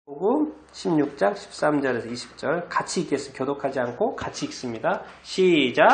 복음 16장 13절에서 20절 같이 읽겠습니다. 교독하지 않고 같이 읽습니다. 시작.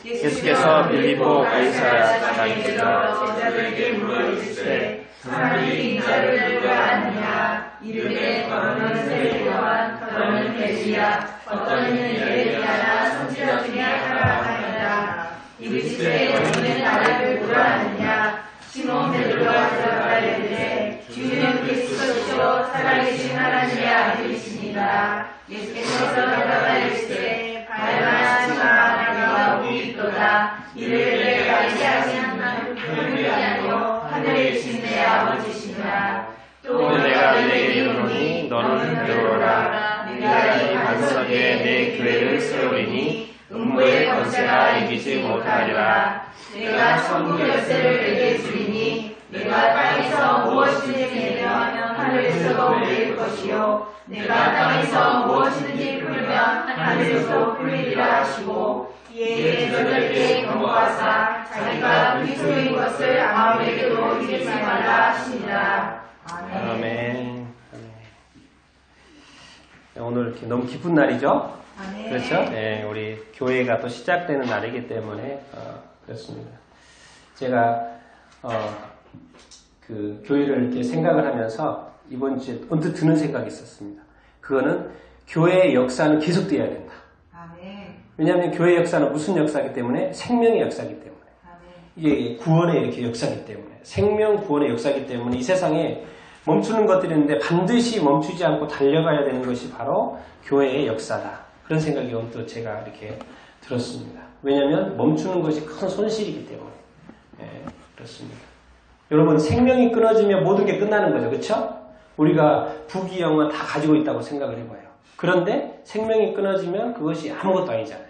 예수께서 빌립보 가이사랴 장에 이르러 제자들에게 물어이르시되 사람이 인자를 누가 아느냐 이르되 더러는 세례요한 더러는 엘리야 어떤 이는 예레미야나 선지자 중에 하나라 하니라. 이르시되 너희는 나를 누가 아느냐 시몬 베드로가 대답하여 이르되 주는 그리스도시요 살아계신 하나님의 아들이시니라. 예수께서 대답하여 이르시되 발만하지 마. 내가 오고 있도다. 이를 내가 알지 아니하는 하늘이 아니요 하늘에 계신 내 아버지시니라. 또 내가 너에게 이르노니 너는 들어오라. 내가 이 반석에 내 교회를 세우리니 음부의 권세가 이기지 못하리라. 내가 천국 열쇠를 내게 주리니 내가 땅에서 무엇이든지 내면 하늘에서도 내릴 것이요 내가 땅에서 무엇이든지 풀면 하늘에서도 풀리리라 하시고 이에 제자들에게 경고하사 자기가 그리스도인 것을 아무에게도 이르지 말라 하시니라. 아멘. 오늘 이렇게 너무 기쁜 날이죠? 그렇죠? 네, 우리 교회가 또 시작되는 날이기 때문에 그렇습니다. 제가 그 교회를 이렇게 생각을 하면서 이번 주에 언뜻 드는 생각이 있었습니다. 그거는 교회의 역사는 계속되어야 된다. 왜냐하면 교회의 역사는 무슨 역사이기 때문에 생명의 역사이기 때문에 이게 구원의 이렇게 역사이기 때문에 생명 구원의 역사이기 때문에 이 세상에 멈추는 것들이 있는데 반드시 멈추지 않고 달려가야 되는 것이 바로 교회의 역사다. 그런 생각이 언뜻 제가 이렇게 들었습니다. 왜냐하면 멈추는 것이 큰 손실이기 때문에. 네, 그렇습니다. 여러분 생명이 끊어지면 모든 게 끝나는 거죠. 그렇죠? 우리가 부귀영화 다 가지고 있다고 생각을 해봐요. 그런데 생명이 끊어지면 그것이 아무것도 아니잖아요.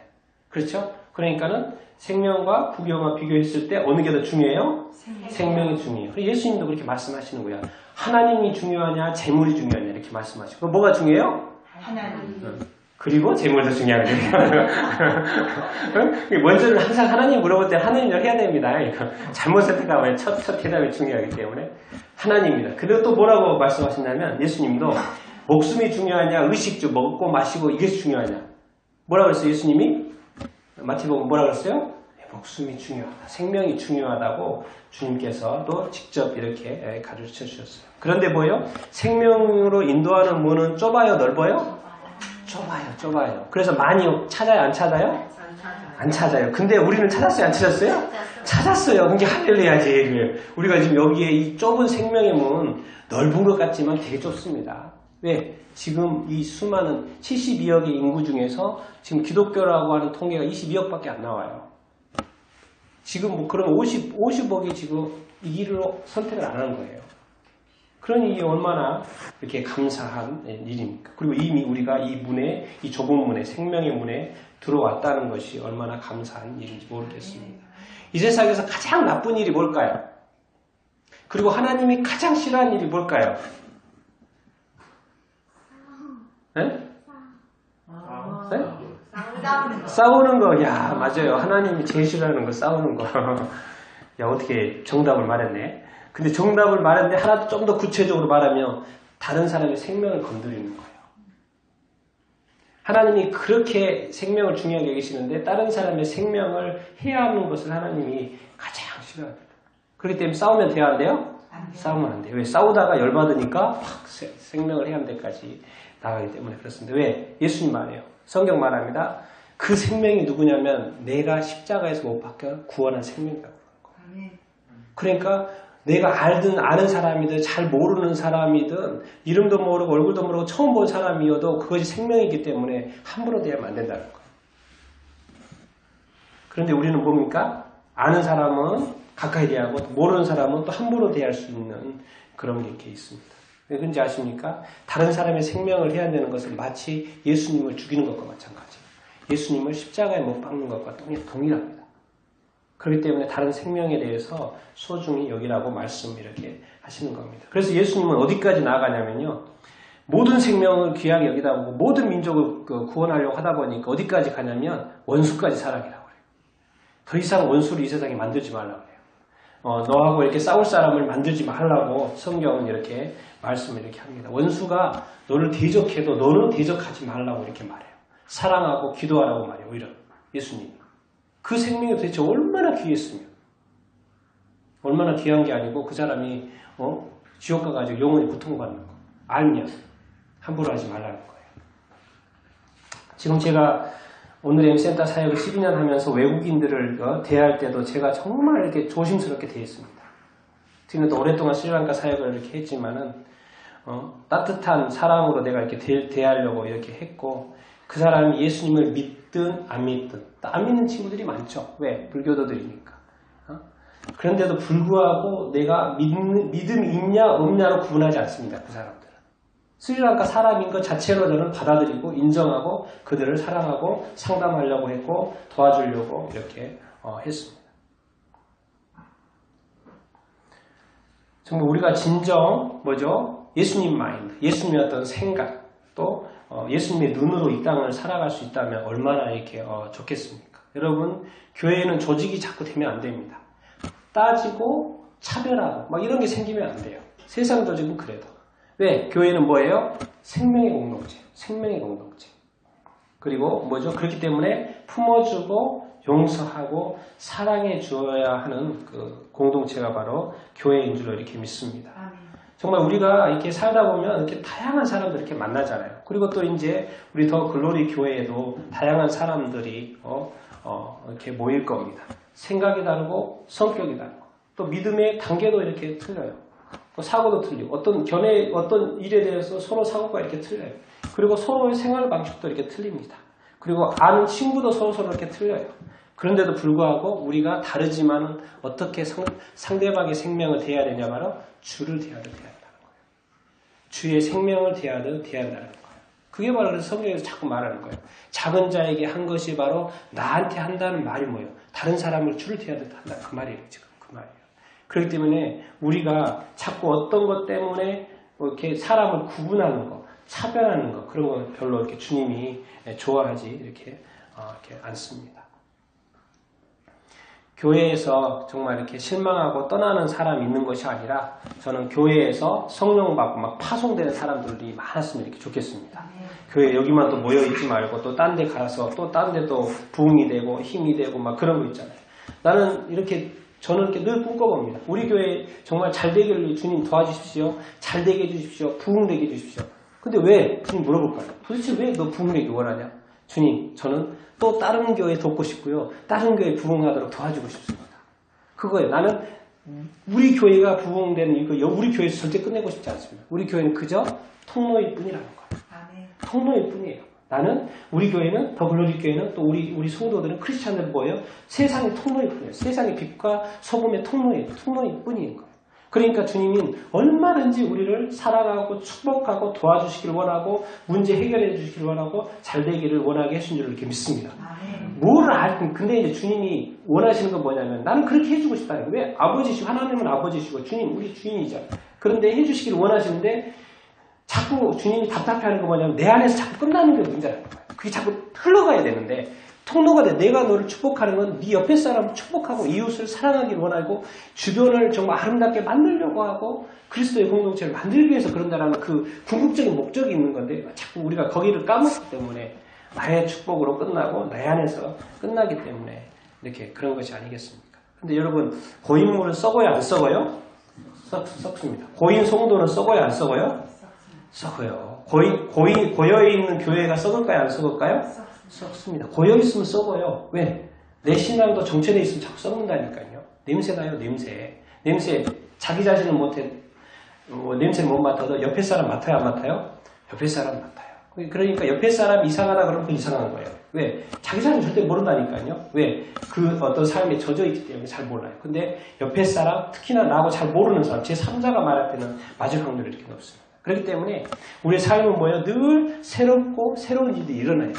그렇죠? 그러니까는 생명과 부귀영화 비교했을 때 어느 게 더 중요해요? 생명이 중요해요. 예수님도 그렇게 말씀하시는 거야. 하나님이 중요하냐 재물이 중요하냐 이렇게 말씀하시고 뭐가 중요해요? 하나님. 그리고 재물도 중요하거든요. 먼저는 항상 하나님 물어볼 때 하나님을 해야 됩니다. 잘못 선택하면 첫 대답이 중요하기 때문에 하나님입니다. 그리고 또 뭐라고 말씀하시냐면 예수님도 목숨이 중요하냐 의식주 먹고 마시고 이게 중요하냐 뭐라고 그랬어요? 예수님이 마태복음 뭐라고 그랬어요? 목숨이 중요하다. 생명이 중요하다고 주님께서도 직접 이렇게 가르쳐 주셨어요. 그런데 뭐예요? 생명으로 인도하는 문은 좁아요? 넓어요? 좁아요. 그래서 많이 찾아요? 안 찾아요? 안 찾아요. 근데 우리는 찾았어요? 안 찾았어요? 찾았어요. 그게 할렐루야지. 우리가 지금 여기에 이 좁은 생명의 문 넓은 것 같지만 되게 좁습니다. 왜? 지금 이 수많은 72억의 인구 중에서 지금 기독교라고 하는 통계가 22억밖에 안 나와요. 지금 뭐 그럼 50억이 지금 이 길로 선택을 안 하는 거예요. 그러니 이게 얼마나 이렇게 감사한 일입니까? 그리고 이미 우리가 이 문에, 이 좁은 문에, 생명의 문에 들어왔다는 것이 얼마나 감사한 일인지 모르겠습니다. 이 세상에서 가장 나쁜 일이 뭘까요? 그리고 하나님이 가장 싫어하는 일이 뭘까요? 네? 네? 싸우는 거. 야, 맞아요. 하나님이 제일 싫어하는 거 싸우는 거. 야, 어떻게 정답을 말했네. 근데 정답을 말했는데 하나 좀 더 구체적으로 말하면 다른 사람의 생명을 건드리는 거예요. 하나님이 그렇게 생명을 중요하게 여기시는데 다른 사람의 생명을 해야 하는 것을 하나님이 가장 싫어합니다. 그렇기 때문에 싸우면 돼야 안 돼요? 싸우면 안 돼요. 왜? 싸우다가 열받으니까 확 생명을 해야 하는 데까지 나가기 때문에 그렇습니다. 왜? 예수님 말해요. 성경 말합니다. 그 생명이 누구냐면 내가 십자가에서 못 박혀 구원한 생명이라고 그러는 거예요. 그러니까 내가 알든 아는 사람이든 잘 모르는 사람이든 이름도 모르고 얼굴도 모르고 처음 본 사람이어도 그것이 생명이기 때문에 함부로 대하면 안 된다는 거예요. 그런데 우리는 뭡니까? 아는 사람은 가까이 대하고 모르는 사람은 또 함부로 대할 수 있는 그런 게 이렇게 있습니다. 왜 그런지 아십니까? 다른 사람의 생명을 해야 되는 것은 마치 예수님을 죽이는 것과 마찬가지예요. 예수님을 십자가에 못 박는 것과 동일합니다. 그렇기 때문에 다른 생명에 대해서 소중히 여기라고 말씀 이렇게 하시는 겁니다. 그래서 예수님은 어디까지 나아가냐면요. 모든 생명을 귀하게 여기다 보고 모든 민족을 구원하려고 하다 보니까 어디까지 가냐면 원수까지 사랑이라고 그래요. 더 이상 원수를 이 세상에 만들지 말라고 그래요. 너하고 이렇게 싸울 사람을 만들지 말라고 성경은 이렇게 말씀을 이렇게 합니다. 원수가 너를 대적해도 너는 대적하지 말라고 이렇게 말해요. 사랑하고 기도하라고 말해요. 오히려 예수님이. 그 생명이 도대체 얼마나 귀했으면. 얼마나 귀한 게 아니고 그 사람이 지옥 가가지고 영원히 고통받는 거 알면 함부로 하지 말라는 거예요. 지금 제가 오늘 M센터 사역을 12년 하면서 외국인들을 대할 때도 제가 정말 이렇게 조심스럽게 대했습니다. 지금 또 오랫동안 스리랑카 사역을 이렇게 했지만은 따뜻한 사랑으로 내가 이렇게 대하려고 이렇게 했고 그 사람이 예수님을 믿든 안 믿든 안 믿는 친구들이 많죠. 왜? 불교도들이니까. 그런데도 불구하고 내가 믿음이 있냐 없냐로 구분하지 않습니다. 그 사람들은. 스리랑카 사람인 것 자체로 저는 받아들이고 인정하고 그들을 사랑하고 상담하려고 했고 도와주려고 이렇게 했습니다. 정말 우리가 진정 뭐죠? 예수님 마인드, 예수님의 어떤 생각 또 예수님의 눈으로 이 땅을 살아갈 수 있다면 얼마나 이렇게 좋겠습니까? 여러분 교회에는 조직이 자꾸 되면 안 됩니다. 따지고 차별하고 막 이런 게 생기면 안 돼요. 세상 조직은 그래도. 왜? 교회는 뭐예요? 생명의 공동체. 생명의 공동체. 그리고 뭐죠? 그렇기 때문에 품어주고 용서하고 사랑해 주어야 하는 그 공동체가 바로 교회인 줄로 이렇게 믿습니다. 정말 우리가 이렇게 살다 보면 이렇게 다양한 사람들 이렇게 만나잖아요. 그리고 또 이제 우리 더 글로리 교회에도 다양한 사람들이 이렇게 모일 겁니다. 생각이 다르고 성격이 다르고 또 믿음의 단계도 이렇게 틀려요. 또 사고도 틀리고 어떤 일에 대해서 서로 사고가 이렇게 틀려요. 그리고 서로의 생활 방식도 이렇게 틀립니다. 그리고 아는 친구도 서로 이렇게 틀려요. 그런데도 불구하고 우리가 다르지만 어떻게 상대방의 생명을 대해야 되냐면 주를 대하듯 대해야 한다는 거예요. 주의 생명을 대하듯 대해야 한다는 거예요. 그게 바로 성경에서 자꾸 말하는 거예요. 작은 자에게 한 것이 바로 나한테 한다는 말이 뭐예요? 다른 사람을 주를 대하듯 한다. 그 말이에요. 지금 그 말이에요. 그렇기 때문에 우리가 자꾸 어떤 것 때문에 이렇게 사람을 구분하는 거, 차별하는 거 그런 건 별로 이렇게 주님이 좋아하지 이렇게 않습니다. 교회에서 정말 이렇게 실망하고 떠나는 사람이 있는 것이 아니라 저는 교회에서 성령 받고 막 파송되는 사람들이 많았으면 이렇게 좋겠습니다. 교회 여기만 또 모여 있지 말고 또 딴 데 가서 또 딴 데 또 부흥이 되고 힘이 되고 막 그런 거 있잖아요. 저는 이렇게 늘 꿈꿔봅니다. 우리 교회 정말 잘 되기를 주님 도와주십시오. 잘 되게 해주십시오. 부흥되게 해주십시오. 근데 왜? 주님 물어볼까요? 도대체 왜 너 부흥되기 원하냐? 주님, 저는 또 다른 교회 돕고 싶고요. 다른 교회 부흥하도록 도와주고 싶습니다. 그거예요. 나는 우리 교회가 부흥되는 이거 우리 교회에서 절대 끝내고 싶지 않습니다. 우리 교회는 그저 통로일 뿐이라는 거예요. 아멘. 통로일 뿐이에요. 나는 우리 교회는 더 글로리 교회는 또 우리 성도들은 크리스찬들 뭐예요? 세상의 통로일 뿐이에요. 세상의 빛과 소금의 통로일 뿐인 거예요. 그러니까 주님은 얼마든지 우리를 사랑하고 축복하고 도와주시길 원하고 문제 해결해 주시길 원하고 잘 되기를 원하게 하신 줄 이렇게 믿습니다. 근데 이제 주님이 원하시는 건 뭐냐면 나는 그렇게 해주고 싶다는 거예요. 왜? 아버지시고 하나님은 아버지시고 주님 우리 주인이잖아요. 그런데 해주시길 원하시는데 자꾸 주님이 답답해하는 건 뭐냐면 내 안에서 자꾸 끝나는 게 문제라는 거예요. 그게 자꾸 흘러가야 되는데 통로가 돼. 내가 너를 축복하는 건 네 옆에 사람을 축복하고 이웃을 사랑하기를 원하고 주변을 정말 아름답게 만들려고 하고 그리스도의 공동체를 만들기 위해서 그런다라는 그 궁극적인 목적이 있는 건데 자꾸 우리가 거기를 까먹기 때문에 나의 축복으로 끝나고 내 안에서 끝나기 때문에 이렇게 그런 것이 아니겠습니까? 근데 여러분 고인물은 썩어요 안 썩어요? 썩습니다. 고인 성도는 썩어요 안 썩어요? 썩어요. 고여있는 교회가 썩을까요 안 썩을까요? 썩습니다. 고여있으면 썩어요. 왜? 내 신앙도 정체되어 있으면 자꾸 썩는다니까요. 냄새나요, 냄새. 자기 자신은 못해, 냄새를 못 맡아도 옆에 사람 맡아요, 안 맡아요? 옆에 사람 맡아요. 그러니까 옆에 사람 이상하다 그러면 그 이상한 거예요. 왜? 자기 사람은 절대 모른다니까요. 왜? 그 어떤 삶에 젖어 있기 때문에 잘 몰라요. 근데 옆에 사람, 특히나 나하고 잘 모르는 사람, 제 3자가 말할 때는 맞을 확률이 이렇게 높습니다. 그렇기 때문에 우리의 삶은 뭐예요? 늘 새롭고 새로운 일들이 일어나요.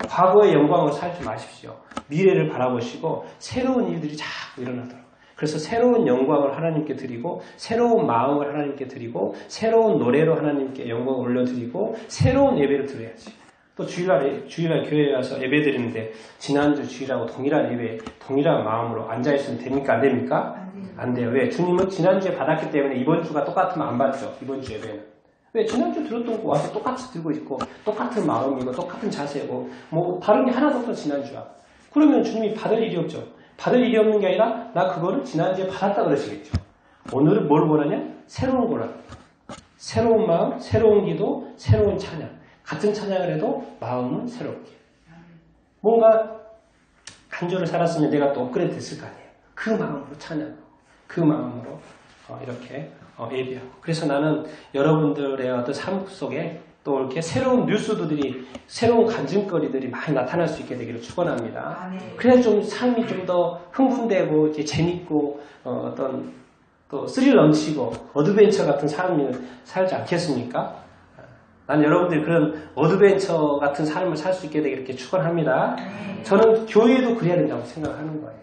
과거의 영광으로 살지 마십시오. 미래를 바라보시고 새로운 일들이 자꾸 일어나도록. 그래서 새로운 영광을 하나님께 드리고 새로운 마음을 하나님께 드리고 새로운 노래로 하나님께 영광을 올려드리고 새로운 예배를 드려야지. 또 주일날 교회에 와서 예배 드리는데 지난주 주일하고 동일한 예배, 동일한 마음으로 앉아있으면 됩니까? 안 됩니까? 안 돼요. 왜? 주님은 지난주에 받았기 때문에 이번 주가 똑같으면 안 받죠. 이번 주 예배는. 왜? 지난주 들었던 거 와서 똑같이 들고 있고 똑같은 마음이고 똑같은 자세고 뭐 다른 게 하나도 없어 지난주와. 그러면 주님이 받을 일이 없죠. 받을 일이 없는 게 아니라 나 그거를 지난주에 받았다 그러시겠죠. 오늘은 뭘 원하냐? 새로운 거라. 새로운 마음, 새로운 기도, 새로운 찬양. 같은 찬양을 해도 마음은 새롭게. 뭔가 간절을 살았으면 내가 또 업그레이드 됐을 거 아니에요. 그 마음으로 찬양, 그 마음으로 이렇게 예배하고. 그래서 나는 여러분들의 어떤 삶 속에 또 이렇게 새로운 뉴스들이, 새로운 간증거리들이 많이 나타날 수 있게 되기를 축원합니다. 그래야 좀 삶이 좀 더 흥분되고 이렇게 재밌고 어떤 또 스릴 넘치고 어드벤처 같은 삶을 살지 않겠습니까? 난 여러분들이 그런 어드벤처 같은 삶을 살 수 있게 되기를 이렇게 축원합니다. 저는 교회도 그래야 된다고 생각하는 거예요.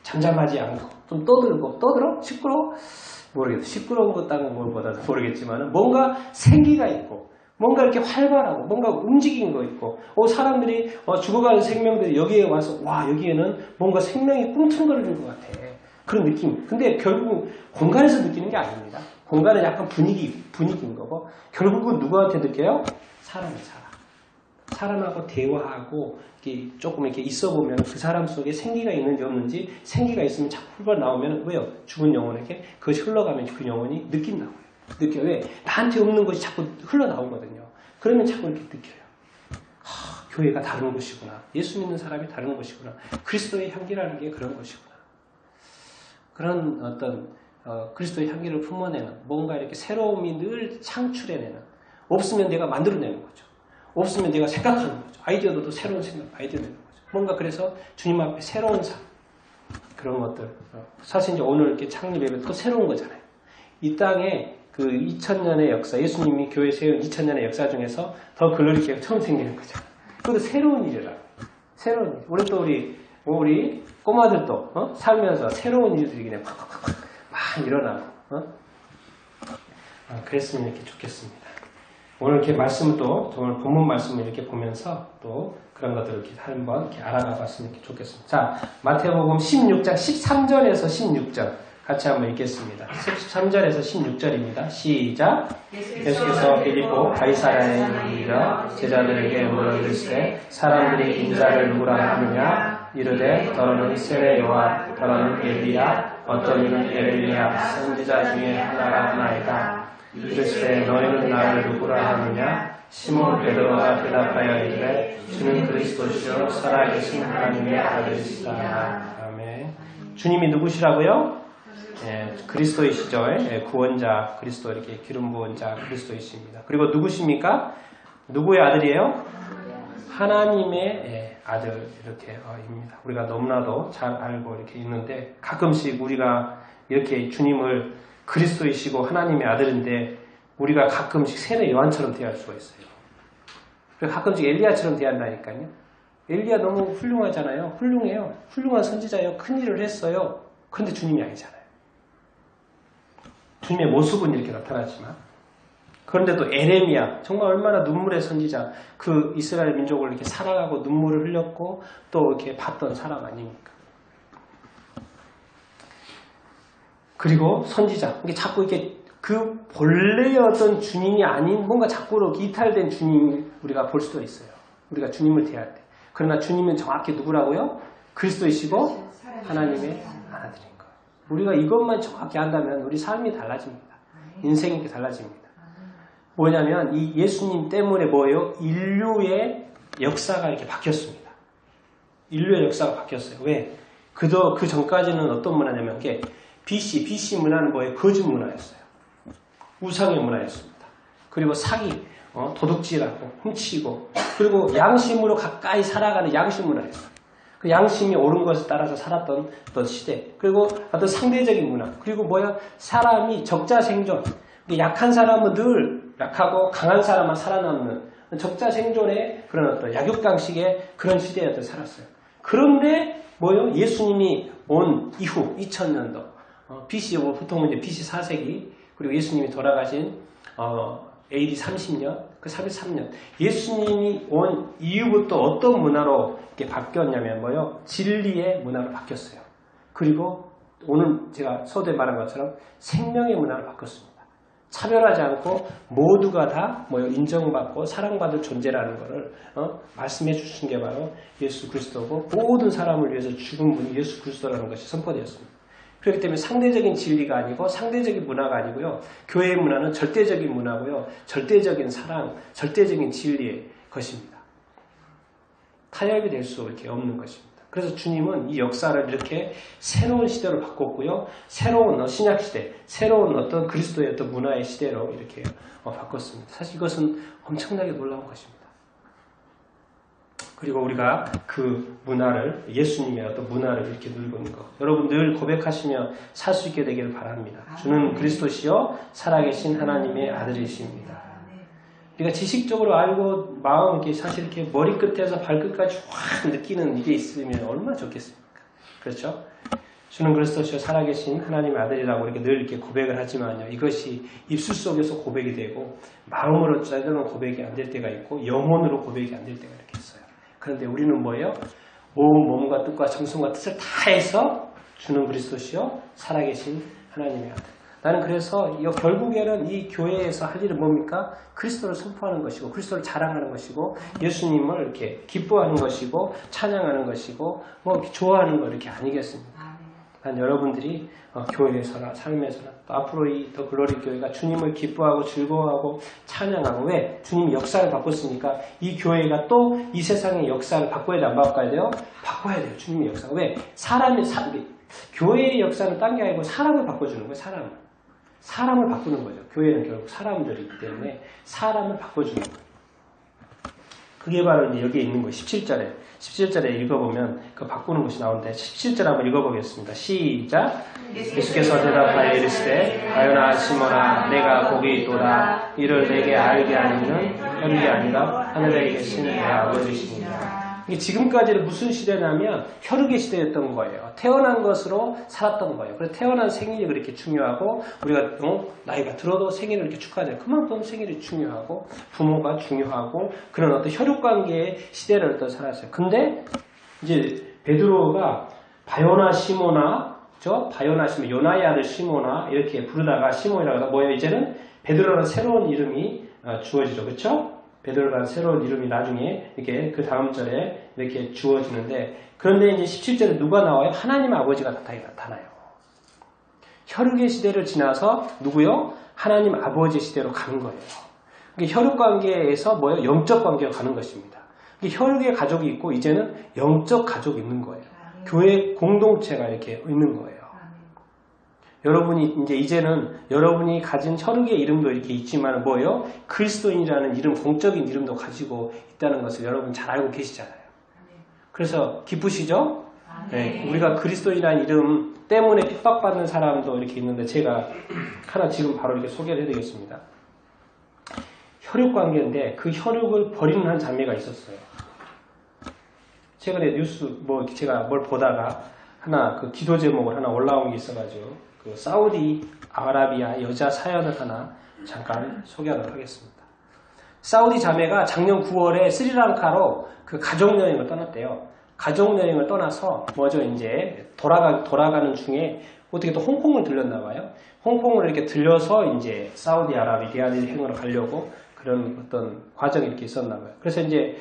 잠잠하지 않고 좀 떠들어? 시끄러워? 모르겠어요. 시끄러운 것다는 것보다는 모르겠지만 뭔가 생기가 있고 뭔가 이렇게 활발하고 뭔가 움직이는 거 있고 사람들이 죽어가는 생명들이 여기에 와서 와 여기에는 뭔가 생명이 꿈틀거리는 것 같아. 그런 느낌. 근데 결국 공간에서 느끼는 게 아닙니다. 공간은 약간 분위기인 거고 결국은 누구한테 느껴요? 사람이 사람하고 대화하고 이렇게 조금 이렇게 있어 보면 그 사람 속에 생기가 있는지 없는지 생기가 있으면 자꾸 훌벌 나오면 왜요? 죽은 영혼에게 그것이 흘러가면 그 영혼이 느낀다고요. 느껴요. 왜? 나한테 없는 것이 자꾸 흘러나오거든요. 그러면 자꾸 이렇게 느껴요. 교회가 다른 곳이구나. 예수 믿는 사람이 다른 곳이구나. 그리스도의 향기라는 게 그런 것이구나. 그런 어떤 그리스도의 향기를 품어내는 뭔가 이렇게 새로움이 늘 창출해내는 없으면 내가 만들어내는 거죠. 없으면 내가 생각하는 거죠. 아이디어도 새로운 생각, 아이디어 내는 거죠. 뭔가 그래서 주님 앞에 새로운 삶 그런 것들 사실 이제 오늘 이렇게 창립 예배 또 새로운 거잖아요. 이 땅에 그 2000년의 역사, 예수님이 교회 세운 2000년의 역사 중에서 더 글로리케가 처음 생기는 거죠. 그것도 새로운 일이라. 새로운 일. 우리 또 우리 꼬마들도 살면서 새로운 일들이 그냥 팍팍팍 막 일어나고 그랬으면 이렇게 좋겠습니다. 오늘 이렇게 말씀을 또 오늘 본문 말씀을 이렇게 보면서 또 그런 것들을 이렇게 한번 이렇게 알아가 봤으면 이렇게 좋겠습니다. 자, 마태복음 16장 13절에서 16절 같이 한번 읽겠습니다. 13절에서 16절입니다. 시작. 예수께서 빌립보 가이사랴에 이르러 제자들에게 물어이르시되 사람들이 인자를 누구라 하느냐 이르되 너는 세례 요한 너는 엘리야 어떤 이는 에레미야 선지자 중에 하나라 하나이다. 이르시되 너희는 나를 누구라 하느냐 시몬 베드로가 대답하여 이르되 주는 그리스도시요 살아계신 하나님의 아들이시다. 아멘. 주님이 누구시라고요? 그리스도이시죠. 구원자, 그리스도 이렇게 기름 부은 자 그리스도이십니다. 그리고 누구십니까? 누구의 아들이에요? 하나님의 아들 이렇게입니다. 우리가 너무나도 잘 알고 이렇게 있는데 가끔씩 우리가 이렇게 주님을 그리스도이시고 하나님의 아들인데 우리가 가끔씩 세례 요한처럼 대할 수가 있어요. 그리고 가끔씩 엘리야처럼 대한다니까요. 엘리야 너무 훌륭하잖아요. 훌륭해요. 훌륭한 선지자예요. 큰 일을 했어요. 그런데 주님이 아니잖아요. 주님의 모습은 이렇게 나타나지만 그런데도 에레미야 정말 얼마나 눈물의 선지자 그 이스라엘 민족을 이렇게 사랑하고 눈물을 흘렸고 또 이렇게 봤던 사람 아닙니까? 그리고 선지자 이게 자꾸 이렇게 그 본래의 어떤 주님이 아닌 뭔가 자꾸 이탈된 주님을 우리가 볼 수도 있어요. 우리가 주님을 대할 때. 그러나 주님은 정확히 누구라고요? 그리스도이시고 하나님의 아들인 거예요. 우리가 이것만 정확히 한다면 우리 삶이 달라집니다. 인생이 이렇게 달라집니다. 뭐냐면 이 예수님 때문에 뭐예요? 인류의 역사가 이렇게 바뀌었습니다. 인류의 역사가 바뀌었어요. 왜? 그 전까지는 어떤 문화냐면 BC 문화는 뭐예요? 거짓 문화였어요. 우상의 문화였습니다. 그리고 사기, 도둑질하고 훔치고 그리고 양심으로 가까이 살아가는 양심 문화였어요. 그 양심이 옳은 것을 따라서 살았던 어떤 시대. 그리고 어떤 상대적인 문화. 그리고 사람이 적자생존. 약한 사람은 늘 약하고 강한 사람만 살아남는 적자 생존의 그런 어떤 약육강식의 그런 시대에 살았어요. 그런데 예수님이 온 이후 2000년도 BC 보통 이제 BC 4세기 그리고 예수님이 돌아가신 AD 30년 그 33년. 예수님이 온 이후부터 어떤 문화로 이렇게 바뀌었냐면 뭐요? 진리의 문화로 바뀌었어요. 그리고 오늘 제가 서두에 말한 것처럼 생명의 문화로 바뀌었습니다. 차별하지 않고 모두가 다 뭐요? 인정받고 사랑받을 존재라는 것을 말씀해 주신 게 바로 예수 그리스도고 모든 사람을 위해서 죽은 분이 예수 그리스도라는 것이 선포되었습니다. 그렇기 때문에 상대적인 진리가 아니고 상대적인 문화가 아니고요. 교회의 문화는 절대적인 문화고요. 절대적인 사랑, 절대적인 진리의 것입니다. 타협이 될 수 이렇게 없는 것입니다. 그래서 주님은 이 역사를 이렇게 새로운 시대로 바꿨고요. 새로운 신약 시대, 새로운 어떤 그리스도의 어떤 문화의 시대로 이렇게 바꿨습니다. 사실 이것은 엄청나게 놀라운 것입니다. 그리고 우리가 그 문화를, 예수님의 어떤 문화를 이렇게 누리는 것. 여러분 늘 고백하시며 살 수 있게 되기를 바랍니다. 주는 그리스도시요 살아계신 하나님의 아들이십니다. 우리가 지식적으로 알고 마음 이렇게 사실 이렇게 머리끝에서 발끝까지 확 느끼는 이게 있으면 얼마나 좋겠습니까? 그렇죠? 주는 그리스도시요 살아계신 하나님의 아들이라고 이렇게 늘 이렇게 고백을 하지만요. 이것이 입술 속에서 고백이 되고 마음으로 짜증은 고백이 안 될 때가 있고 영혼으로 고백이 안 될 때가 이렇게 있어요. 그런데 우리는 뭐예요? 온 몸과 뜻과 정성과 뜻을 다해서 주는 그리스도시요 살아계신 하나님의 아들. 나는 그래서 결국에는 이 교회에서 할 일은 뭡니까? 그리스도를 선포하는 것이고 그리스도를 자랑하는 것이고 예수님을 이렇게 기뻐하는 것이고 찬양하는 것이고 뭐 좋아하는 거 이렇게 아니겠습니까? 난 여러분들이 교회에서나 삶에서나 또 앞으로 이 더 글로리 교회가 주님을 기뻐하고 즐거워하고 찬양하고 왜? 주님이 역사를 바꿨으니까 이 교회가 또 이 세상의 역사를 바꿔야 돼 안 바꿔야 돼요? 바꿔야 돼요. 주님의 역사가. 왜? 교회의 역사는 딴 게 아니고 사람을 바꿔주는 거예요. 사람을 바꾸는 거죠. 교회는 결국 사람들이기 때문에 사람을 바꿔주는 거예요. 그게 바로 이제 여기에 있는 거예요. 17절에 읽어보면 그 바꾸는 것이 나오는데 17절 한번 읽어보겠습니다. 시작. 예수께서 대답하여 이르시되 가요나 시몬아 내가 거기 있도다. 이를 내게 알게 하는 혈육이 아니라 하늘에 계신 내 아버지시니라. 이게 지금까지는 무슨 시대냐면 혈육의 시대였던 거예요. 태어난 것으로 살았던 거예요. 그래서 태어난 생일이 그렇게 중요하고 우리가 나이가 들어도 생일을 이렇게 축하해야 돼요. 그만큼 생일이 중요하고 부모가 중요하고 그런 어떤 혈육관계의 시대를 또 살았어요. 근데 이제 베드로가 바요나 시모나 요나의 아들 시모나 이렇게 부르다가 시몬이라고 해서 뭐예요? 이제는 베드로라는 새로운 이름이 주어지죠. 그렇죠? 베드로라는 새로운 이름이 나중에 이렇게 그 다음 절에 이렇게 주어지는데 그런데 이제 17절에 누가 나와요? 하나님 아버지가 나타나요. 혈육의 시대를 지나서 누구요? 하나님 아버지 시대로 가는 거예요. 혈육 관계에서 뭐예요? 영적 관계로 가는 것입니다. 혈육의 가족이 있고 이제는 영적 가족이 있는 거예요. 교회 공동체가 이렇게 있는 거예요. 여러분이 이제는 여러분이 가진 혈육의 이름도 이렇게 있지만 뭐예요? 그리스도인이라는 이름, 공적인 이름도 가지고 있다는 것을 여러분 잘 알고 계시잖아요. 그래서 기쁘시죠? 네, 우리가 그리스도인이라는 이름 때문에 핍박받는 사람도 이렇게 있는데 제가 하나 지금 바로 이렇게 소개를 해드리겠습니다. 혈육 관계인데 그 혈육을 버리는 한 자매가 있었어요. 최근에 뉴스 제가 뭘 보다가 하나 그 기도 제목을 하나 올라온 게 있어가지고 그 사우디 아라비아 여자 사연을 하나 잠깐 소개하도록 하겠습니다. 사우디 자매가 작년 9월에 스리랑카로 그 가족여행을 떠났대요. 가족여행을 떠나서 이제 돌아가는 중에 어떻게 또 홍콩을 들렸나 봐요. 홍콩을 이렇게 들려서 이제 사우디 아라비아행으로 가려고 그런 어떤 과정이 이렇게 있었나 봐요. 그래서 이제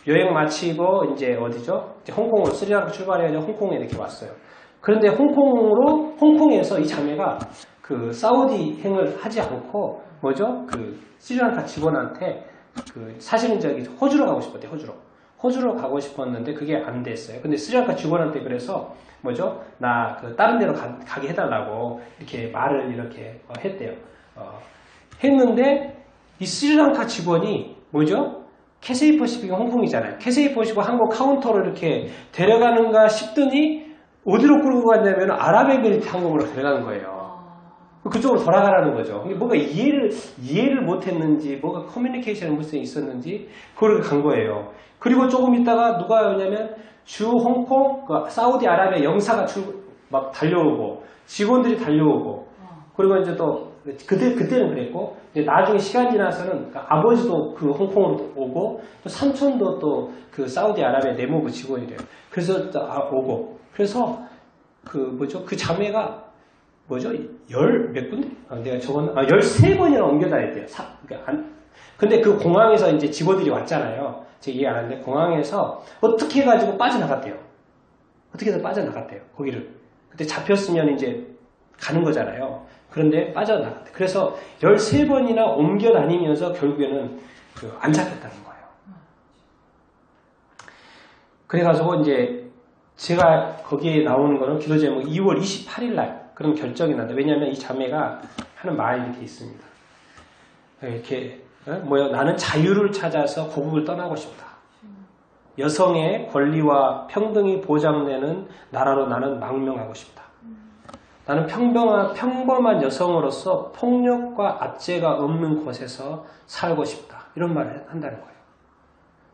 여행 마치고 이제 어디죠? 이제 홍콩으로 스리랑카 출발해서 홍콩에 이렇게 왔어요. 그런데 홍콩에서 이 자매가 그 사우디행을 하지 않고 그 스리랑카 직원한테 사실은 호주로 가고 싶었대요. 호주로 가고 싶었는데 그게 안 됐어요. 근데 스리랑카 직원한테 그래서 나 다른 데로 가게 해달라고 이렇게 말을 이렇게 했대요. 했는데 이 스리랑카 직원이 캐세이 퍼시픽이 홍콩이잖아요. 캐세이 퍼시픽 항공 카운터로 이렇게 데려가는가 싶더니 어디로 끌고 갔냐면 아랍에미리트 항공으로 데려가는 거예요. 그쪽으로 돌아가라는 거죠. 뭔가 이해를 못했는지 뭐가 커뮤니케이션 무슨 있었는지 그걸 간 거예요. 그리고 조금 있다가 누가 오냐면 주 홍콩 사우디 아라비아 영사가 막 달려오고 직원들이 달려오고 그리고 이제 또 그때는 그랬고, 근데 나중에 시간 지나서는 아버지도 그 홍콩으로 오고, 또 삼촌도 또 그 사우디아라비아 내무부 직원이래요. 그래서 또 오고, 그래서 그 자매가 열 몇 군데? 내가 적었나? 13번이나 옮겨 다녔대요. 근데 그 공항에서 이제 직원들이 왔잖아요. 제가 이해 안 하는데, 공항에서 어떻게 해가지고 빠져나갔대요. 어떻게 해서 빠져나갔대요. 거기를. 그때 잡혔으면 이제 가는 거잖아요. 그런데 빠져나갔대. 그래서 13번이나 옮겨 다니면서 결국에는 안 잡혔다는 거예요. 그래가지고 이제 제가 거기에 나오는 거는 기도 제목 2월 28일 날 그런 결정이 난다. 왜냐하면 이 자매가 하는 말이 이렇게 있습니다. 이렇게 나는 자유를 찾아서 고국을 떠나고 싶다. 여성의 권리와 평등이 보장되는 나라로 나는 망명하고 싶다. 나는 평범한 여성으로서 폭력과 압제가 없는 곳에서 살고 싶다. 이런 말을 한다는 거예요.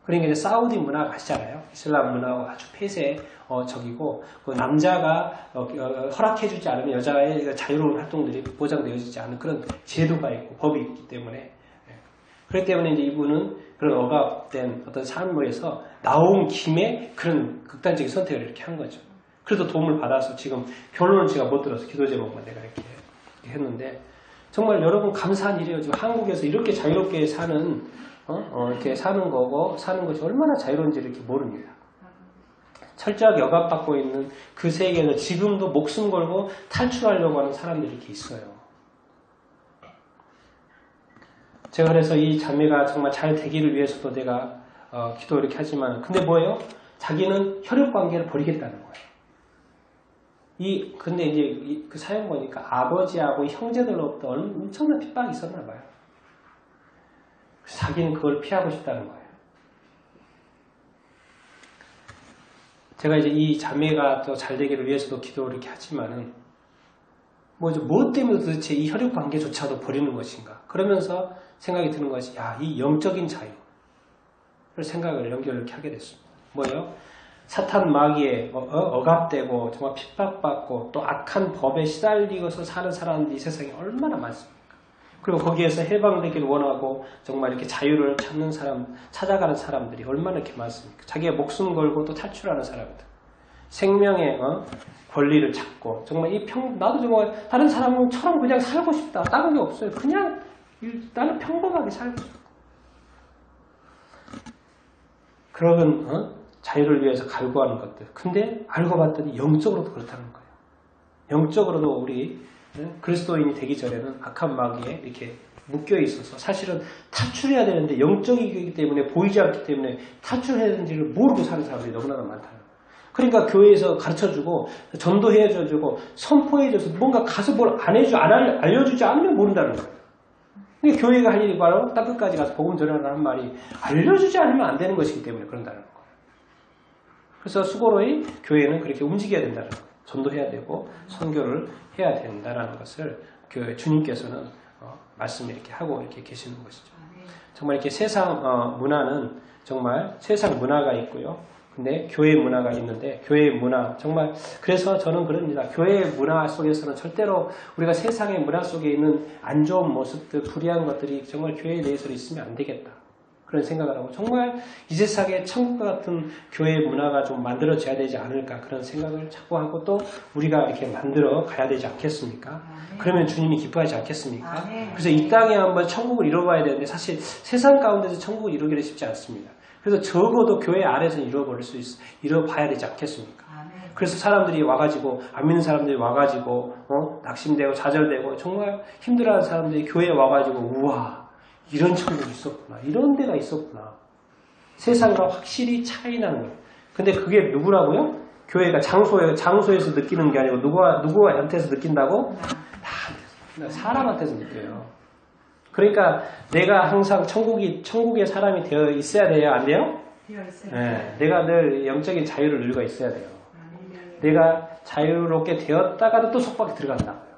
그러니까 이제 사우디 문화가 아시잖아요. 이슬람 문화가 아주 폐쇄적이고 그 남자가 허락해주지 않으면 여자의 자유로운 활동들이 보장되어지지 않는 그런 제도가 있고 법이 있기 때문에 그렇기 때문에 이제 이분은 그런 억압된 어떤 삶에서 나온 김에 그런 극단적인 선택을 이렇게 한 거죠. 그래도 도움을 받아서 지금 결론은 제가 못 들어서 기도 제목만 내가 이렇게 했는데 정말 여러분 감사한 일이에요. 지금 한국에서 이렇게 자유롭게 사는 이렇게 사는 거고 사는 것이 얼마나 자유로운지 이렇게 모릅니다. 철저하게 억압받고 있는 그 세계에서 지금도 목숨 걸고 탈출하려고 하는 사람들이 이렇게 있어요. 제가 그래서 이 자매가 정말 잘 되기를 위해서도 내가 기도 이렇게 하지만 근데 뭐예요? 자기는 혈육 관계를 버리겠다는 거예요. 근데 이제 그 사연 보니까 아버지하고 형제들로부터 엄청난 핍박이 있었나 봐요. 자기는 그걸 피하고 싶다는 거예요. 제가 이제 이 자매가 더 잘 되기를 위해서도 기도를 이렇게 하지만은 무엇 때문에 도대체 이 혈육 관계조차도 버리는 것인가? 그러면서 생각이 드는 것이 이 영적인 자유를 생각을 연결을 이렇게 하게 됐습니다. 뭐예요? 사탄 마귀에 억압되고 정말 핍박받고 또 악한 법에 시달리고서 사는 사람들이 이 세상에 얼마나 많습니까? 그리고 거기에서 해방되기를 원하고 정말 이렇게 자유를 찾는 찾아가는 사람들이 얼마나 이렇게 많습니까? 자기의 목숨 걸고 또 탈출하는 사람들. 생명의 권리를 찾고 정말 나도 정말 다른 사람처럼 그냥 살고 싶다. 다른 게 없어요. 그냥 나는 평범하게 살고 싶다. 그런 자유를 위해서 갈구하는 것들. 근데 알고 봤더니 영적으로도 그렇다는 거예요. 영적으로도 우리 그리스도인이 되기 전에는 악한 마귀에 이렇게 묶여 있어서 사실은 탈출해야 되는데 영적이기 때문에 보이지 않기 때문에 탈출해야 되는지를 모르고 사는 사람들이 너무나 많다는 거예요. 그러니까 교회에서 가르쳐주고 전도해줘주고 선포해줘서 뭔가 가서 뭘 알려주지 않으면 모른다는 거예요. 근데 교회가 할 일이 바로 땅끝까지 가서 복음 전하라는 말이 알려주지 않으면 안 되는 것이기 때문에 그런다는 거예요. 그래서 수고로이 교회는 그렇게 움직여야 된다는 거예요. 전도해야 되고 선교를 해야 된다는 것을 주님께서는 말씀을 이렇게 하고 이렇게 계시는 것이죠. 정말 이렇게 세상 문화는 정말 세상 문화가 있고요. 근데 교회 문화가 있는데 교회의 문화 정말 그래서 저는 그럽니다. 교회의 문화 속에서는 절대로 우리가 세상의 문화 속에 있는 안 좋은 모습들, 불의한 것들이 정말 교회 내에서 있으면 안 되겠다. 그런 생각을 하고 정말 이 세상에 천국과 같은 교회의 문화가 좀 만들어져야 되지 않을까 그런 생각을 자꾸 하고 또 우리가 이렇게 만들어 가야 되지 않겠습니까? 그러면 주님이 기뻐하지 않겠습니까? 그래서 이 땅에 한번 천국을 이뤄봐야 되는데 사실 세상 가운데서 천국을 이루기는 쉽지 않습니다. 그래서 적어도 교회 안에서 이뤄봐야 되지 않겠습니까? 그래서 사람들이 와가지고 안 믿는 사람들이 와가지고 낙심되고 좌절되고 정말 힘들어하는 사람들이 교회에 와가지고 우와 이런 천국이 있었구나. 이런 데가 있었구나. 세상과 확실히 차이 나는 거예요. 근데 그게 누구라고요? 교회가 장소에서 느끼는 게 아니고 누구한테서 느낀다고? 사람한테서 느껴요. 그러니까 내가 항상 천국의 사람이 되어 있어야 돼요? 안 돼요? 네, 내가 늘 영적인 자유를 누리고 있어야 돼요. 내가 자유롭게 되었다가도 또 속박에 들어간다고요.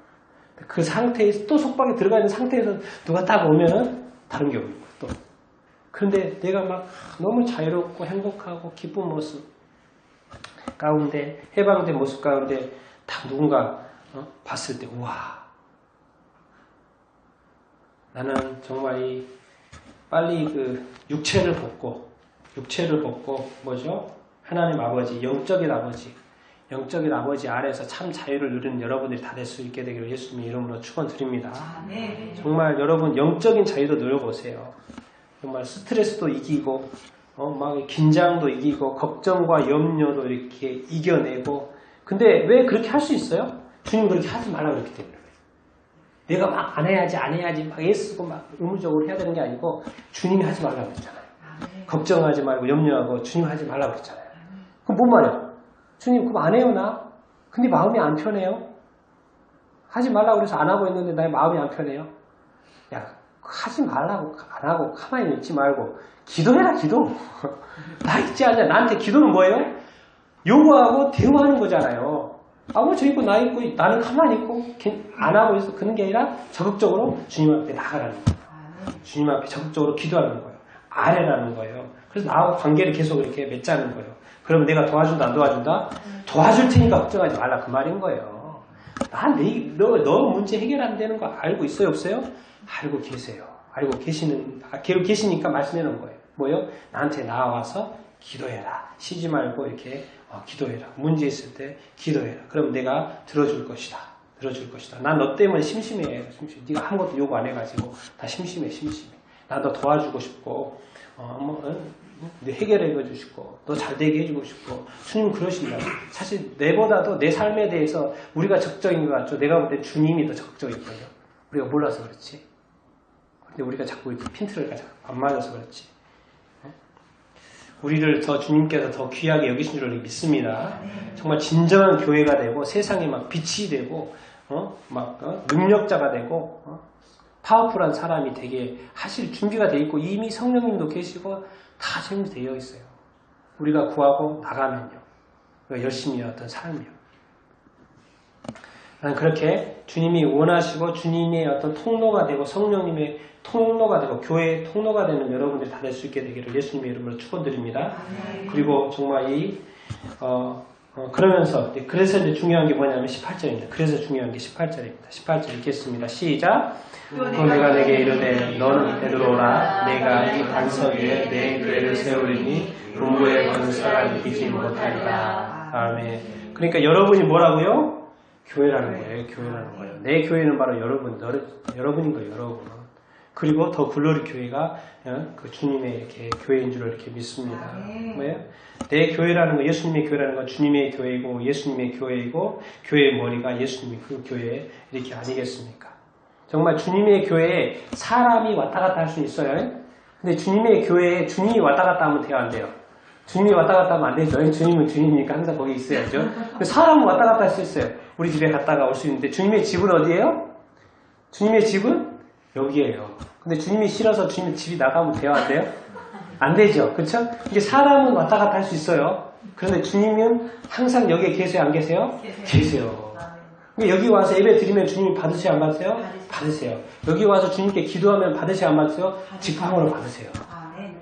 그 상태에서 또 속박에 들어가 있는 상태에서 누가 딱 오면은 다른 게 없는 거예요. 또. 그런데 내가 막 너무 자유롭고 행복하고 기쁜 모습 가운데 해방된 모습 가운데 딱 누군가 봤을 때 우와 나는 정말 빨리 그 육체를 벗고 뭐죠? 하나님 아버지, 영적인 아버지 아래에서 참 자유를 누리는 여러분들이 다 될 수 있게 되기를 예수님의 이름으로 축원드립니다. 정말 여러분 영적인 자유도 누려보세요. 정말 스트레스도 이기고 막 긴장도 이기고 걱정과 염려도 이렇게 이겨내고. 근데 왜 그렇게 할 수 있어요? 주님 그렇게 하지 말라고 그랬기 때문에. 내가 막 안 해야지 막 애쓰고 막 의무적으로 해야 되는 게 아니고 주님이 하지 말라고 그랬잖아요. 걱정하지 말고 염려하고 주님 하지 말라고 그랬잖아요. 그럼 뭔 말이야? 주님 그럼 안 해요 나? 근데 마음이 안 편해요? 하지 말라고 그래서 안 하고 있는데 나의 마음이 안 편해요? 야 하지 말라고 안 하고 가만히 있지 말고 기도해라 기도. 나 있지 않냐? 나한테 기도는 뭐예요? 요구하고 대우하는 거잖아요. 저 있고 나 있고 나는 가만히 있고 안 하고 있어. 그런 게 아니라 적극적으로 주님 앞에 나가라는 거예요. 주님 앞에 적극적으로 기도하는 거예요. 아뢰라는 거예요. 그래서 나하고 관계를 계속 이렇게 맺자는 거예요. 그러면 내가 도와준다 안 도와준다? 도와줄 테니까 걱정하지 말라 그 말인 거예요. 너 문제 해결 안 되는 거 알고 있어요 없어요? 알고 계세요. 알고 계시니까 말씀해 놓은 거예요. 뭐요? 나한테 나와서 기도해라. 쉬지 말고 이렇게 기도해라. 문제 있을 때 기도해라. 그럼 내가 들어줄 것이다. 난 너 때문에 심심해. 네가 아무것도 요구 안 해가지고 다 심심해. 난 너 도와주고 싶고 내 해결해 주시고 너 잘 되게 해주고 싶고 주님은 그러신다. 사실 내보다도 내 삶에 대해서 우리가 적극적인 것 같죠. 내가 볼 때 주님이 더 적극적이거든요. 우리가 몰라서 그렇지. 근데 우리가 자꾸 이렇게 핀트를 안 맞아서 그렇지. 우리를 더 주님께서 더 귀하게 여기신 줄 믿습니다. 정말 진정한 교회가 되고 세상에 막 빛이 되고 능력자가 되고 파워풀한 사람이 되게 하실 준비가 되어 있고 이미 성령님도 계시고 다 준비되어 있어요. 우리가 구하고 나가면요. 우리가 열심히 어떤 삶이요. 나는 그렇게 주님이 원하시고 주님의 어떤 통로가 되고 성령님의 통로가 되고 교회의 통로가 되는 여러분들이 다 될 수 있게 되기를 예수님의 이름으로 축원드립니다. 그리고 정말 그러면서 그래서 이제 중요한 게 뭐냐면 18절입니다. 그래서 중요한 게 18절입니다. 18절 읽겠습니다. 시작. 또 내가 내게 이르되 너는 되돌아오라. 내가 이 반석 위에 내 교회를 세우리니 분부의 권세가 이기지 못하리라. 아멘. 그러니까 여러분이 뭐라고요? 교회라는 거예요. 내 교회는 바로 여러분인 거예요. 여러분. 그리고 더 글로리 교회가 그 주님의 이렇게 교회인 줄 이렇게 믿습니다. 뭐예요? 내 교회라는 거, 예수님의 교회라는 건 주님의 교회이고 예수님의 교회이고 교회의 머리가 예수님이 그 교회 이렇게 아니겠습니까? 정말 주님의 교회에 사람이 왔다 갔다 할 수 있어요. 근데 주님의 교회에 주님이 왔다 갔다 하면 돼요, 안 돼요? 주님이 왔다 갔다 하면 안 되죠. 주님은 주님이니까 항상 거기 있어야죠. 사람은 왔다 갔다 할 수 있어요. 우리 집에 갔다가 올 수 있는데 주님의 집은 어디예요? 주님의 집은 여기에요. 근데 주님이 싫어서 주님 집이 나가면 돼요? 안 돼요? 안 되죠. 그렇죠? 이게 사람은 왔다 갔다 할 수 있어요. 그런데 주님은 항상 여기에 계세요? 안 계세요? 계세요. 여기 와서 예배 드리면 주님이 받으세요? 안 받으세요? 받으세요. 여기 와서 주님께 기도하면 받으세요? 안 받으세요? 직방으로 받으세요.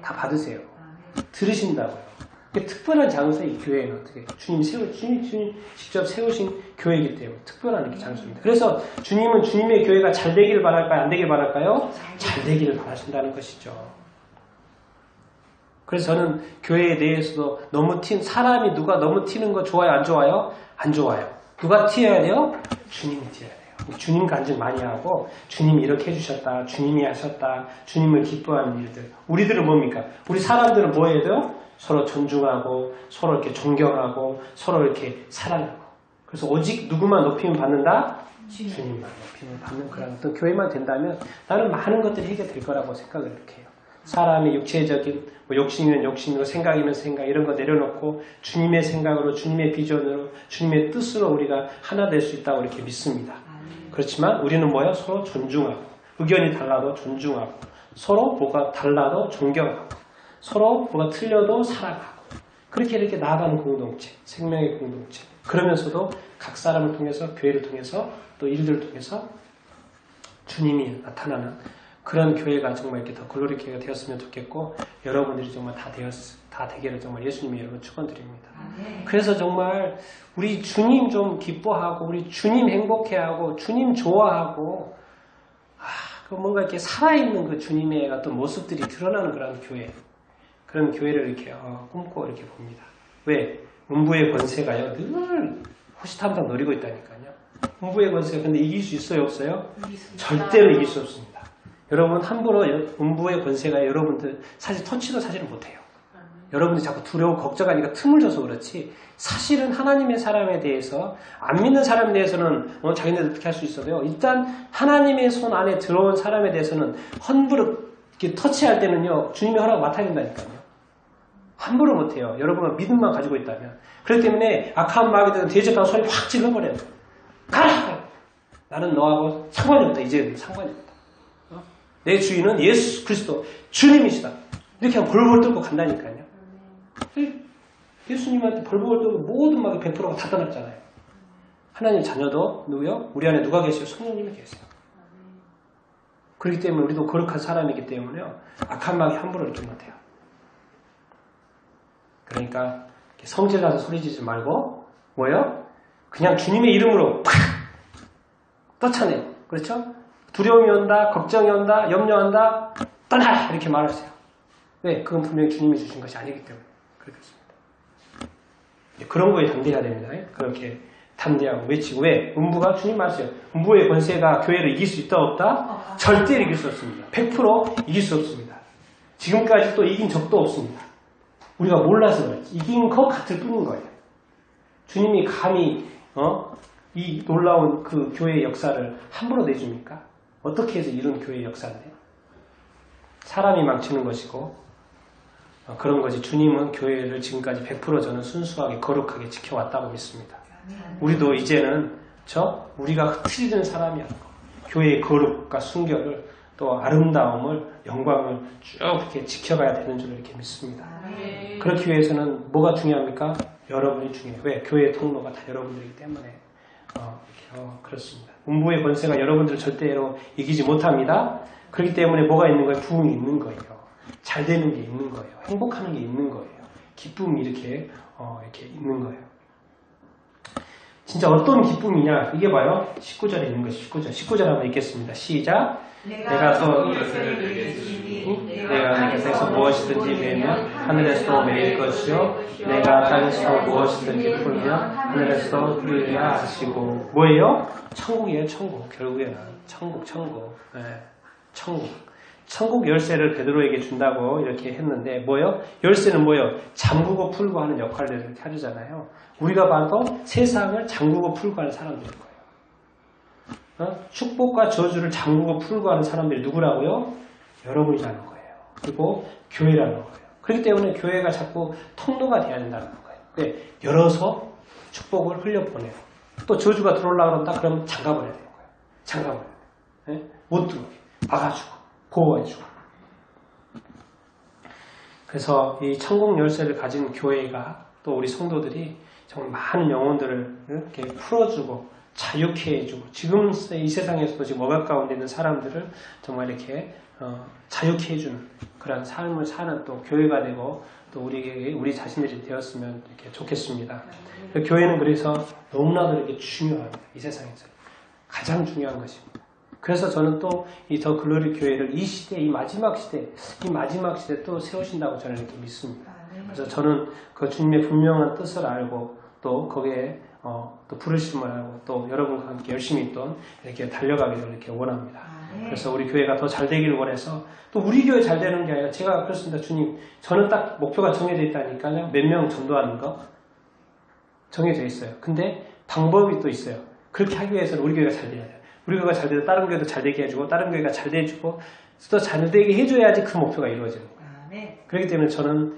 다 받으세요. 들으신다고요. 특별한 장소에 이 교회는 어떻게 주님 직접 세우신 교회이기 때문에 특별한 이렇게 장소입니다. 그래서 주님은 주님의 교회가 잘 되기를 바랄까요? 안 되기를 바랄까요? 잘 되기를 바라신다는 것이죠. 그래서 저는 교회에 대해서도 사람이 누가 너무 튀는 거 좋아요? 안 좋아요? 안 좋아요. 누가 튀어야 돼요? 주님이 튀어야 돼요. 주님 간증 많이 하고 주님이 이렇게 해주셨다. 주님이 하셨다. 주님을 기뻐하는 일들. 우리들은 뭡니까? 우리 사람들은 뭐 해야 돼요? 서로 존중하고 서로 이렇게 존경하고 서로 이렇게 사랑하고. 그래서 오직 누구만 높임을 받는다? 주님만 높임을 받는 그런 어떤 교회만 된다면 나는 많은 것들이 해결될 거라고 생각을 이렇게 해요. 사람의 육체적인 욕심이면 욕심이고 생각이면 생각 이런 거 내려놓고 주님의 생각으로 주님의 비전으로 주님의 뜻으로 우리가 하나 될 수 있다고 이렇게 믿습니다. 그렇지만 우리는 뭐예요? 서로 존중하고 의견이 달라도 존중하고 서로 뭐가 달라도 존경하고 서로 뭐가 틀려도 사랑하고 그렇게 이렇게 나아가는 공동체, 생명의 공동체. 그러면서도 각 사람을 통해서 교회를 통해서 또 일들을 통해서 주님이 나타나는 그런 교회가 정말 이렇게 더 글로리 교회가 되었으면 좋겠고 여러분들이 정말 다 되기를 정말 예수님의 이름으로 축원드립니다. 그래서 정말 우리 주님 좀 기뻐하고 우리 주님 행복해하고 주님 좋아하고 뭔가 이렇게 살아있는 그 주님의 어떤 모습들이 드러나는 그런 교회를 이렇게 꿈꿔 이렇게 봅니다. 왜? 음부의 권세가요 늘 호시탐탐 노리고 있다니까요. 음부의 권세가 근데 이길 수 있어요, 없어요? 절대로 이길 수 없습니다. 여러분 함부로 음부의 권세가 여러분들 사실 터치도 사실은 못해요. 여러분들이 자꾸 두려워 걱정하니까 틈을 줘서 그렇지 사실은 하나님의 사람에 대해서 안 믿는 사람에 대해서는 자기네들 어떻게 할 수 있어도요. 일단 하나님의 손 안에 들어온 사람에 대해서는 함부로 이렇게 터치할 때는요. 주님의 허락 맡아야 된다니까요. 함부로 못해요. 여러분은 믿음만 가지고 있다면. 그렇기 때문에 악한 마귀들은 대적하고 소리 확 질러버려요. 가라! 나는 너하고 상관이 없다. 이제는 상관이 없다. 내 주인은 예수 그리스도 주님이시다. 이렇게 하면 벌벌 떨고 간다니까요. 예수님한테 벌벌 떨고 모든 마귀 100%가 다 떠났잖아요. 하나님 자녀도 누구요? 우리 안에 누가 계세요? 성령님이 계세요. 그렇기 때문에 우리도 거룩한 사람이기 때문에요. 악한 마귀 함부로 이렇게 못해요. 그러니까 성질나서 소리지지 말고 뭐예요? 그냥 주님의 이름으로 팍 떠차네. 그렇죠? 두려움이 온다, 걱정이 온다, 염려한다, 떠나! 이렇게 말하세요. 왜? 그건 분명히 주님이 주신 것이 아니기 때문에 그렇겠습니다. 그런 거에 담대해야 됩니다. 그렇게 담대하고 외치고 왜? 음부가 주님 말씀이요. 음부의 권세가 교회를 이길 수 있다 없다? 절대 이길 수 없습니다. 100% 이길 수 없습니다. 지금까지 또 이긴 적도 없습니다. 우리가 몰라서 그렇지. 이긴 것 같을 뿐인 거예요. 주님이 감히 이 놀라운 그 교회의 역사를 함부로 내줍니까? 어떻게 해서 이런 교회의 역사인데? 사람이 망치는 것이고 그런 것이 주님은 교회를 지금까지 100% 저는 순수하게 거룩하게 지켜왔다고 믿습니다. 우리도 이제는 우리가 흐트리는 사람이 아니고 교회의 거룩과 순결을 또 아름다움을 영광을 쭉 이렇게 지켜가야 되는 줄 이렇게 믿습니다. 그렇기 위해서는 뭐가 중요합니까? 여러분이 중요해요. 왜? 교회의 통로가 다 여러분들이기 때문에 그렇습니다. 음부의 권세가 여러분들을 절대 이기지 못합니다. 그렇기 때문에 뭐가 있는 거예요? 부흥이 있는 거예요. 잘 되는 게 있는 거예요. 행복하는 게 있는 거예요. 기쁨이 이렇게 있는 거예요. 진짜 어떤 기쁨이냐? 이게 봐요. 19절에 있는 것이 19절 한번 읽겠습니다. 시작. 내가 또 내가 땅에서 무엇이든지 매면 하늘에서 매일 것이요 내가 땅에서 무엇이든지 풀면 하늘에서 풀리라 하시고 뭐예요? 천국이에요. 천국. 결국에는 천국. 네. 천국 열쇠를 베드로에게 준다고 이렇게 했는데 뭐예요? 열쇠는 뭐예요? 잠그고 풀고 하는 역할을 이렇게 하잖아요. 우리가 봐도 세상을 잠그고 풀고 하는 사람들일 거예요. 축복과 저주를 잠그고 풀고 하는 사람들이 누구라고요? 여러분이라는 거예요. 그리고 교회라는 거예요. 그렇기 때문에 교회가 자꾸 통로가 돼야 된다는 거예요. 네, 열어서 축복을 흘려보내요. 또 저주가 들어오려고 그런다? 그러면 잠가버려야 되는 거예요. 잠가버려야 돼요. 네? 못 들어오게. 막아주고 보호해주고. 그래서 이 천국 열쇠를 가진 교회가 또 우리 성도들이 정말 많은 영혼들을 이렇게 풀어주고 자유케 해주고 지금 이 세상에서도 지금 억압 가운데 있는 사람들을 정말 이렇게 자유케 해주는 그런 삶을 사는 또 교회가 되고 또 우리 자신들이 되었으면 이렇게 좋겠습니다. 교회는 그래서 너무나도 이렇게 중요합니다. 이 세상에서 가장 중요한 것입니다. 그래서 저는 또 이 더 글로리 교회를 이 시대, 이 마지막 시대 또 세우신다고 저는 이렇게 믿습니다. 그래서 저는 그 주님의 분명한 뜻을 알고 또 거기에 또 부르심을 알고 또 여러분과 함께 열심히 또 이렇게 달려가기를 이렇게 원합니다. 그래서 우리 교회가 더 잘 되기를 원해서 또 우리 교회 잘 되는 게 아니라 제가 그렇습니다. 주님, 저는 딱 목표가 정해져 있다니까요. 몇 명 전도하는 거 정해져 있어요. 근데 방법이 또 있어요. 그렇게 하기 위해서는 우리 교회가 잘 돼야 돼요. 우리 교회가 잘 돼도 다른 교회도 잘 되게 해주고 다른 교회가 잘 돼주고 또 잘 되게 해줘야지 그 목표가 이루어지는 거예요. 그렇기 때문에 저는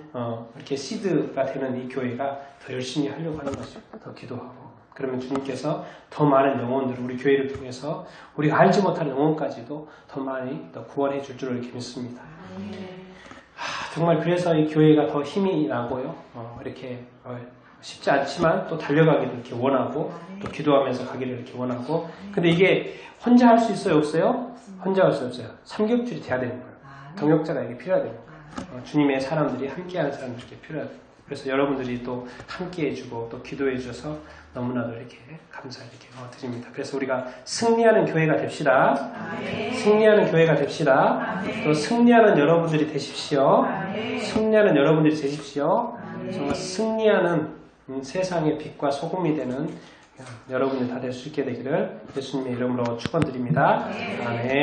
이렇게 시드가 되는 이 교회가 더 열심히 하려고 하는 것입니다. 더 기도하고 그러면 주님께서 더 많은 영혼들을 우리 교회를 통해서 우리가 알지 못하는 영혼까지도 더 많이 더 구원해 줄 줄 이렇게 믿습니다. 정말 그래서 이 교회가 더 힘이 나고요. 이렇게 쉽지 않지만 또 달려가기를 이렇게 원하고 또 기도하면서 가기를 이렇게 원하고 근데 이게 혼자 할 수 있어요? 없어요? 혼자 할 수 없어요. 삼겹줄이 돼야 되는 거예요. 동역자가 이게 필요하다. 주님의 사람들이 함께하는 사람들이 필요하다. 그래서 여러분들이 또 함께 해주고 또 기도해 주셔서 너무나도 이렇게 감사 이렇게 드립니다. 그래서 우리가 승리하는 교회가 됩시다. 승리하는 교회가 됩시다. 또 승리하는 여러분들이 되십시오. 승리하는 여러분들이 되십시오. 정말 승리하는 세상의 빛과 소금이 되는 여러분들 다 될 수 있게 되기를 예수님의 이름으로 축원드립니다. 아멘.